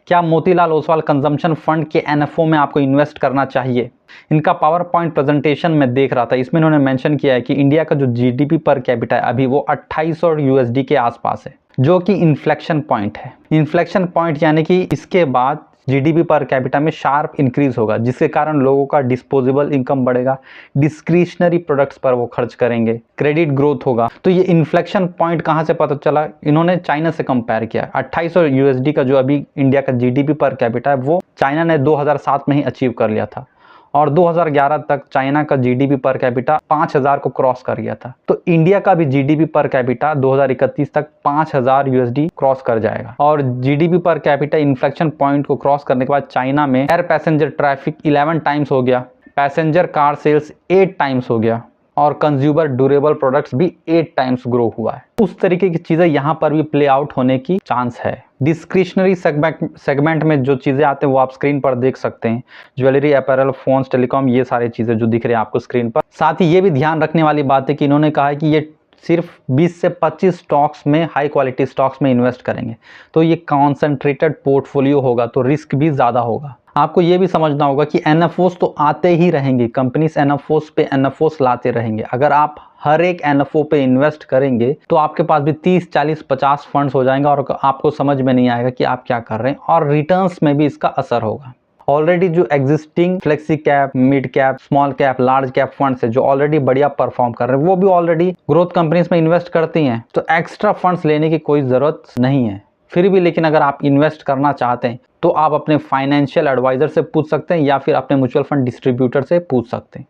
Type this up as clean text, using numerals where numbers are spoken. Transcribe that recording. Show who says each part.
Speaker 1: क्या Motilal Oswal consumption fund के NFO में आपको इन्वेस्ट करना चाहिए? इनका पावर पॉइंट प्रेजेंटेशन में देख रहा था, इसमें इन्होंने मेंशन किया है कि इंडिया का जो जीडीपी पर कैपिटा है अभी वो 2800 यूएसडी के आसपास है, जो कि इन्फ्लेक्शन पॉइंट है। इन्फ्लेक्शन पॉइंट यानी कि इसके बाद जीडीपी पर कैपिटा में शार्प इंक्रीज होगा, जिसके कारण लोगों का डिस्पोजेबल इनकम बढ़ेगा, डिस्क्रिशनरी प्रोडक्ट्स पर वो खर्च करेंगे, क्रेडिट ग्रोथ होगा। तो ये इन्फ्लेक्शन पॉइंट कहाँ से पता चला? इन्होंने चाइना से कंपेयर किया। 2800 यूएसडी का जो अभी इंडिया का जीडीपी पर कैपिटा है वो चाइना ने 2007 में ही अचीव कर लिया था, और 2011 तक चाइना का जीडीपी पर कैपिटा 5000 को क्रॉस कर गया था। तो इंडिया का भी जीडीपी पर कैपिटा 2031 तक 5000 यूएसडी क्रॉस कर जाएगा। और GDP per capita inflection point को क्रॉस करने के बाद चाइना में एयर पैसेंजर ट्रैफिक 11 टाइम्स हो गया, पैसेंजर कार सेल्स 8 टाइम्स हो गया, और कंज्यूमर ड्यूरेबल प्रोडक्ट्स भी 8 टाइम्स ग्रो हुआ है। उस तरीके की चीजें यहाँ पर भी प्ले आउट होने की चांस है। डिस्क्रिशनरी सेगमेंट में जो चीजें आते हैं वो आप स्क्रीन पर देख सकते हैं, ज्वेलरी, अपैरल, फोन्स, टेलीकॉम, ये सारी चीजें जो दिख रही है आपको स्क्रीन पर। साथ ही ये भी ध्यान रखने वाली बात है कि इन्होंने कहा है कि ये सिर्फ 20 से 25 स्टॉक्स में, हाई क्वालिटी स्टॉक्स में इन्वेस्ट करेंगे, तो ये कॉन्सेंट्रेटेड पोर्टफोलियो होगा, तो रिस्क भी ज़्यादा होगा। आपको ये भी समझना होगा कि एनएफओस तो आते ही रहेंगे, कंपनीज एनएफओस पे एनएफओस लाते रहेंगे। अगर आप हर एक एनएफओ पे इन्वेस्ट करेंगे तो आपके पास भी 30, 40, 50 फंड्स हो जाएंगे और आपको समझ में नहीं आएगा कि आप क्या कर रहे हैं, और रिटर्न्स में भी इसका असर होगा। ऑलरेडी जो existing flexi cap, mid cap, small cap, large cap funds है जो ऑलरेडी बढ़िया परफॉर्म कर रहे हैं, वो भी ऑलरेडी ग्रोथ कंपनीज में इन्वेस्ट करती हैं, तो एक्स्ट्रा फंड्स लेने की कोई ज़रूरत नहीं है। फिर भी लेकिन अगर आप इन्वेस्ट करना चाहते हैं तो आप अपने फाइनेंशियल एडवाइजर से पूछ सकते हैं या फिर अपने म्यूचुअल फंड डिस्ट्रीब्यूटर से पूछ सकते हैं।